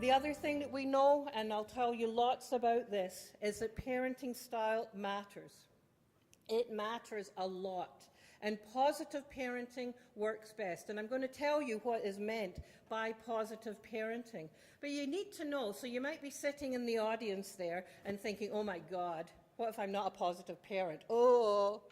The other thing that we know, and I'll tell you lots about this, is that parenting style matters. It matters a lot. And positive parenting works best. And I'm going to tell you what is meant by positive parenting. But you need to know, so you might be sitting in the audience there and thinking, oh my God, what if I'm not a positive parent? Oh.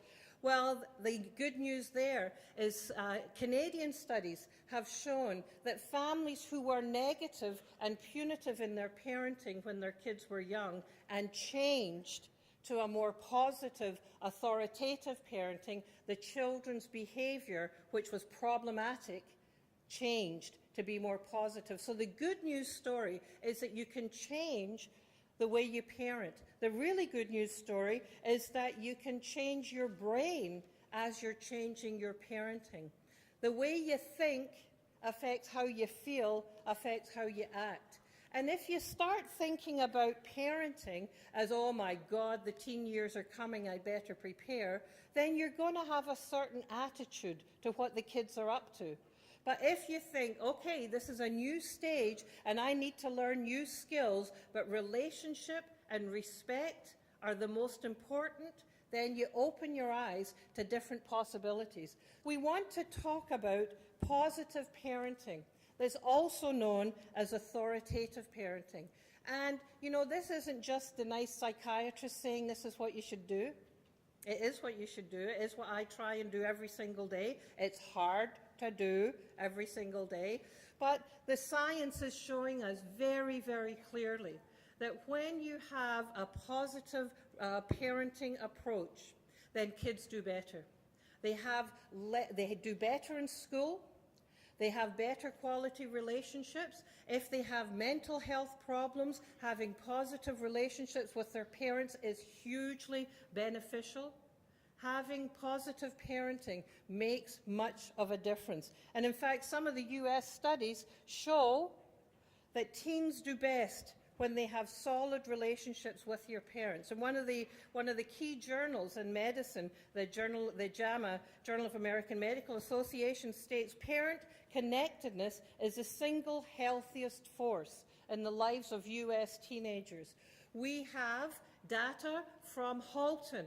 Well, the good news there is Canadian studies have shown that families who were negative and punitive in their parenting when their kids were young and changed to a more positive, authoritative parenting, the children's behaviour, which was problematic, changed to be more positive. So the good news story is that you can change the way you parent. The really good news story is that you can change your brain as you're changing your parenting. The way you think affects how you feel, affects how you act. And if you start thinking about parenting as, oh my God, the teen years are coming, I better prepare, then you're going to have a certain attitude to what the kids are up to. But if you think, okay, this is a new stage and I need to learn new skills, but relationship and respect are the most important, then you open your eyes to different possibilities. We want to talk about positive parenting. That's also known as authoritative parenting. And, you know, this isn't just the nice psychiatrist saying this is what you should do. It is what you should do. It is what I try and do every single day. It's hard to do every single day. But the science is showing us very, very clearly that when you have a positive parenting approach, then kids do better. They do better in school. They have better quality relationships. If they have mental health problems, having positive relationships with their parents is hugely beneficial. Having positive parenting makes much of a difference. And in fact, some of the US studies show that teens do best when they have solid relationships with your parents. And one of the key journals in medicine, the JAMA, Journal of American Medical Association, states parent connectedness is the single healthiest force in the lives of US teenagers. We have data from Halton,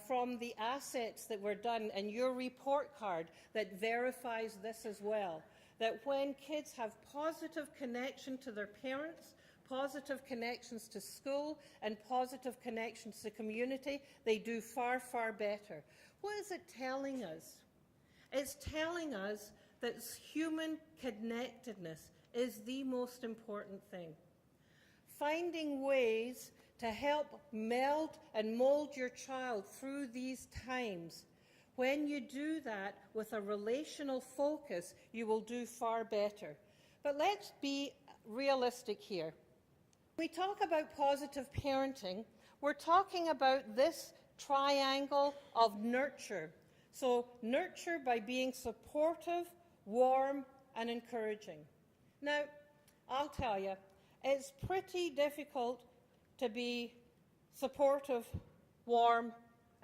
from the assets that were done, and your report card that verifies this as well, that when kids have positive connection to their parents, positive connections to school, and positive connections to community, they do far, far better. What is it telling us? It's telling us that human connectedness is the most important thing. Finding ways to help meld and mold your child through these times. When you do that with a relational focus, you will do far better. But let's be realistic here. When we talk about positive parenting, we're talking about this triangle of nurture. So nurture by being supportive, warm, and encouraging. Now, I'll tell you, it's pretty difficult to be supportive, warm,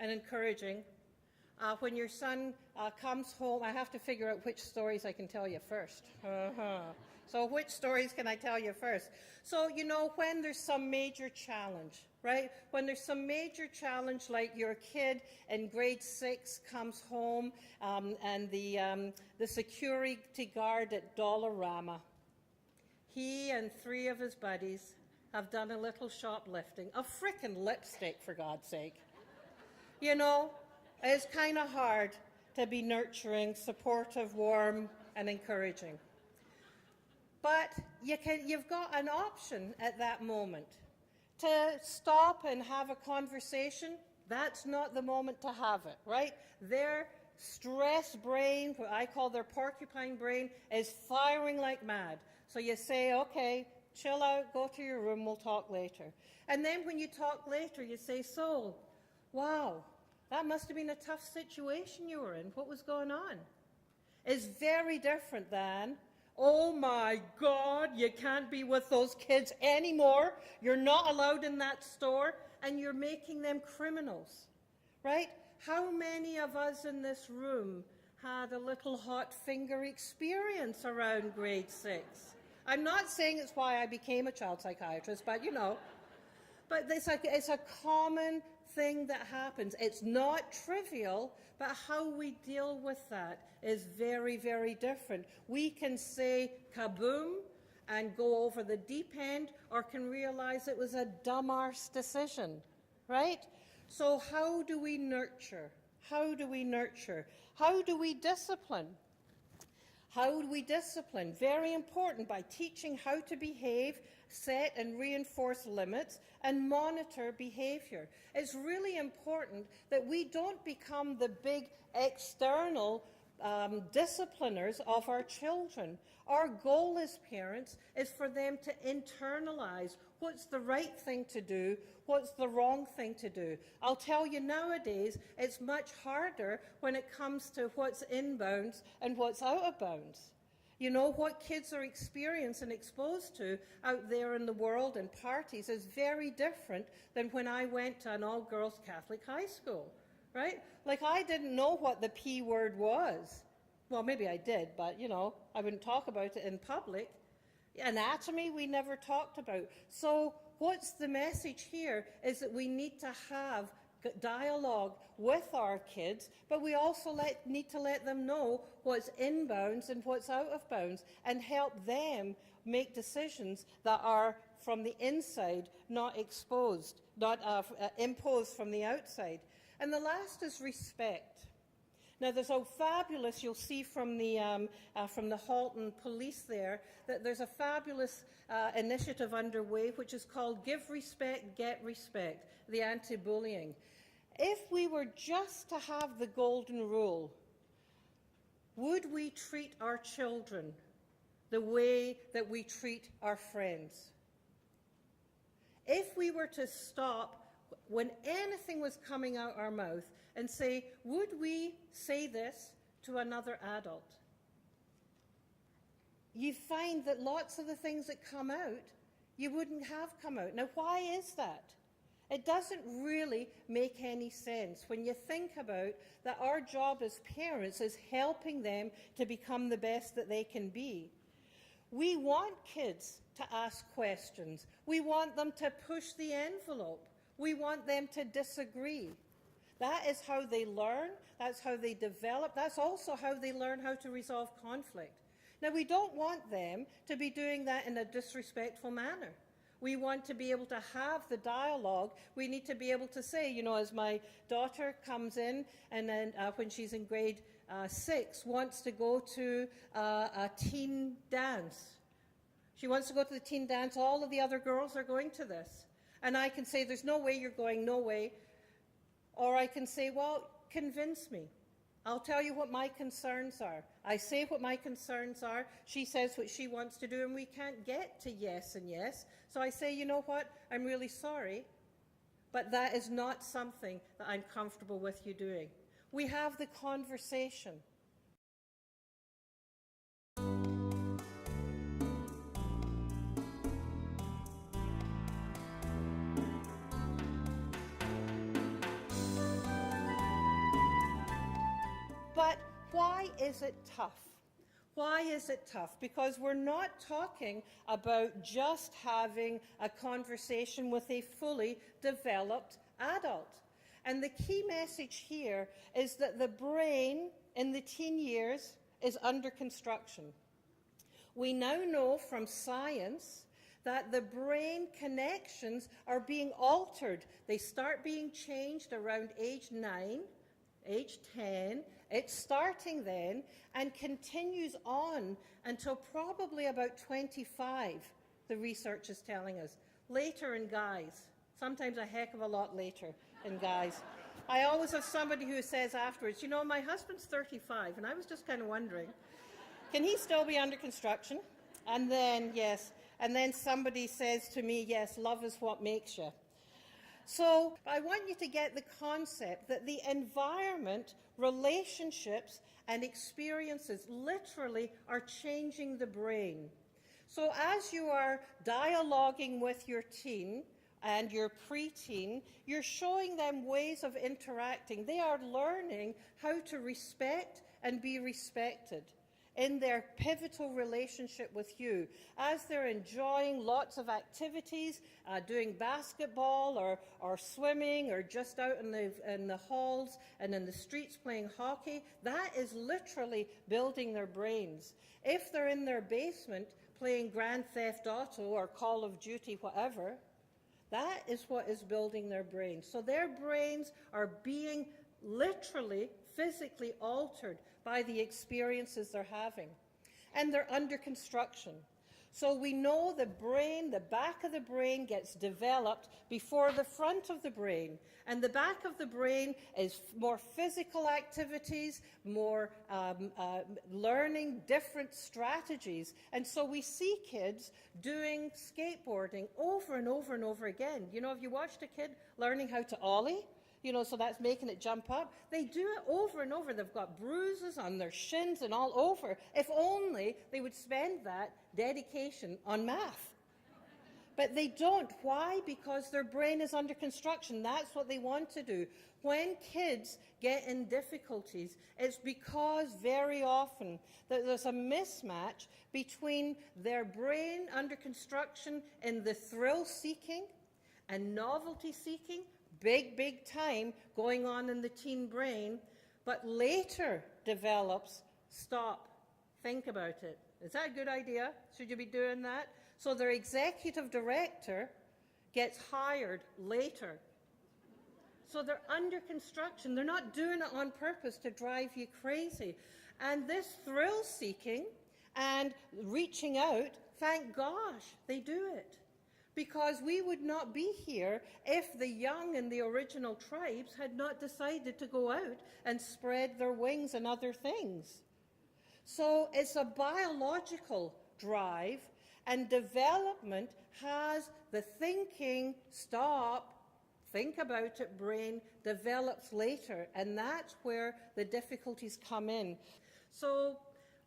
and encouraging when your son comes home. I have to figure out which stories I can tell you first. So which stories can I tell you first? So, you know, when there's some major challenge, right? When there's some major challenge, like your kid in grade 6 comes home and the security guard at Dollarama, he and 3 of his buddies have done a little shoplifting. A frickin' lipstick, for God's sake. You know, it's kind of hard to be nurturing, supportive, warm, and encouraging. But you've got an option at that moment to stop and have a conversation. That's not the moment to have it, right? Their stress brain, what I call their porcupine brain, is firing like mad. So you say, okay, chill out, go to your room, we'll talk later. And then when you talk later, you say, so, wow, that must have been a tough situation you were in. What was going on? It's very different than, oh my God, you can't be with those kids anymore. You're not allowed in that store, and you're making them criminals, right? How many of us in this room had a little hot finger experience around grade 6? I'm not saying it's why I became a child psychiatrist, but, you know. But it's a common thing that happens. It's not trivial, but how we deal with that is very, very different. We can say kaboom and go over the deep end, or can realize it was a dumb arse decision, right? So how do we nurture? How do we nurture? How do we discipline? How do we discipline? Very important, by teaching how to behave, set and reinforce limits, and monitor behaviour. It's really important that we don't become the big external discipliners of our children. Our goal as parents is for them to internalise what's the right thing to do, what's the wrong thing to do. I'll tell you, nowadays it's much harder when it comes to what's in bounds and what's out of bounds. You know, what kids are experiencing and exposed to out there in the world and parties is very different than when I went to an all-girls Catholic high school, right? Like, I didn't know what the P word was. Well, maybe I did, but, you know, I wouldn't talk about it in public. Anatomy, we never talked about. So what's the message here is that we need to have dialogue with our kids, but we also need to let them know what's in bounds and what's out of bounds, and help them make decisions that are from the inside, not exposed, not imposed from the outside. And the last is respect. Now, there's a fabulous, you'll see from the Halton Police there, that there's a fabulous initiative underway which is called Give Respect, Get Respect, the anti-bullying. If we were just to have the golden rule, would we treat our children the way that we treat our friends? If we were to stop when anything was coming out our mouth and say, would we say this to another adult? You find that lots of the things that come out, you wouldn't have come out. Now, why is that? It doesn't really make any sense when you think about that our job as parents is helping them to become the best that they can be. We want kids to ask questions. We want them to push the envelope. We want them to disagree. That is how they learn. That's how they develop. That's also how they learn how to resolve conflict. Now, we don't want them to be doing that in a disrespectful manner. We want to be able to have the dialogue. We need to be able to say, you know, as my daughter comes in and then when she's in grade 6, wants to go to a teen dance. She wants to go to the teen dance. All of the other girls are going to this. And I can say, there's no way you're going, no way. Or I can say, well, convince me. I'll tell you what my concerns are. I say what my concerns are. She says what she wants to do, and we can't get to yes and yes. So I say, you know what, I'm really sorry, but that is not something that I'm comfortable with you doing. We have the conversation. But why is it tough? Why is it tough? Because we're not talking about just having a conversation with a fully developed adult. And the key message here is that the brain in the teen years is under construction. We now know from science that the brain connections are being altered. They start being changed around age 9, age 10. It's starting then and continues on until probably about 25, the research is telling us. Later in guys, sometimes a heck of a lot later in guys. I always have somebody who says afterwards, you know, my husband's 35, and I was just kind of wondering, can he still be under construction? And then, yes, and then somebody says to me, yes, love is what makes you. So I want you to get the concept that the environment, relationships, and experiences literally are changing the brain. So as you are dialoguing with your teen and your preteen, you're showing them ways of interacting. They are learning how to respect and be respected. in their pivotal relationship with you, as they're enjoying lots of activities, doing basketball or swimming or just out in the halls and in the streets playing hockey, that is literally building their brains. If they're in their basement playing Grand Theft Auto or Call of Duty, whatever, that is what is building their brains. So their brains are being literally, physically altered by the experiences they're having. And they're under construction. So we know the brain, the back of the brain gets developed before the front of the brain. And the back of the brain is more physical activities, more learning different strategies. And so we see kids doing skateboarding over and over and over again. You know, have you watched a kid learning how to ollie? You know, so that's making it jump up. They do it over and over. They've got bruises on their shins and all over. If only they would spend that dedication on math. But they don't. Why? Because their brain is under construction. That's what they want to do. When kids get in difficulties, it's because very often that there's a mismatch between their brain under construction in the thrill-seeking and novelty-seeking, big time going on in the teen brain, but later develops, stop, think about it. Is that a good idea? Should you be doing that? So their executive director gets hired later. So they're under construction. They're not doing it on purpose to drive you crazy. And this thrill-seeking and reaching out, thank gosh, they do it. Because we would not be here if the young in the original tribes had not decided to go out and spread their wings and other things. So it's a biological drive, and development has the thinking, stop, think about it brain develops later, and that's where the difficulties come in. So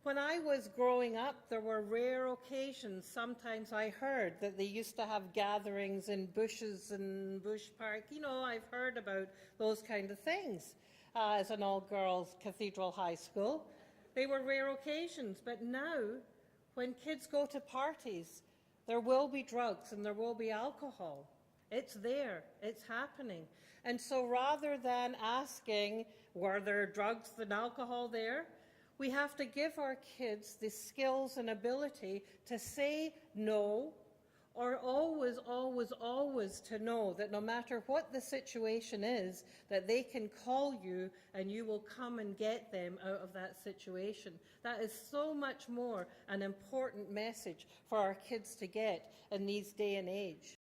when I was growing up, there were rare occasions. Sometimes I heard that they used to have gatherings in bushes and Bush Park. You know, I've heard about those kind of things as an all-girls cathedral high school. They were rare occasions, but now when kids go to parties, there will be drugs and there will be alcohol. It's there. It's happening. And so rather than asking, were there drugs and alcohol there? We have to give our kids the skills and ability to say no, or always to know that no matter what the situation is, that they can call you and you will come and get them out of that situation. That is so much more an important message for our kids to get in these day and age.